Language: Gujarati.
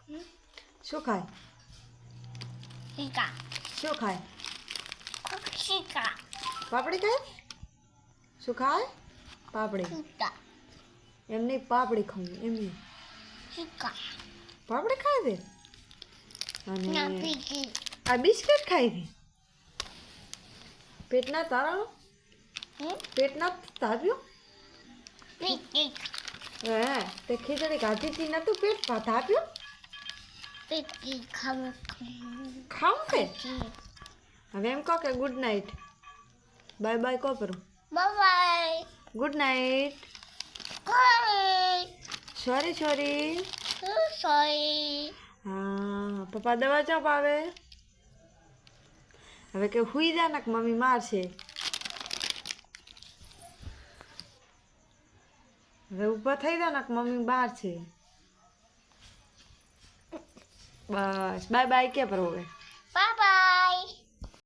શું ખાય? શીકા શું ખાય? શીકા પાપડી ખાય? શું ખાય? પાપડી. શીકા એમ નહીં, પાપડી ખાવું એમ નહીં. શીકા પાપડી ખાય છે ના અને પીકી આ બિસ્કિટ ખાય છે. પેટના તારાનું પેટના તાર્યું પીકી હે તે ખીચડી ખાધી હતી નતું પેટ તાપ્યું પીકી ખાવ ખાવું કે હવે એમ કહો કે ગુડ નાઇટ બાય બાય કહો પરું bye good night bye sorry sorry sorry હા પપ્પા દવા ચાપ આવે હવે કે હુઈ જા ને મમ્મી મારશે હવે ઊભા થઈ જાવ ને મમ્મી બહાર છે બસ બાય બાય કે પર હવે બાય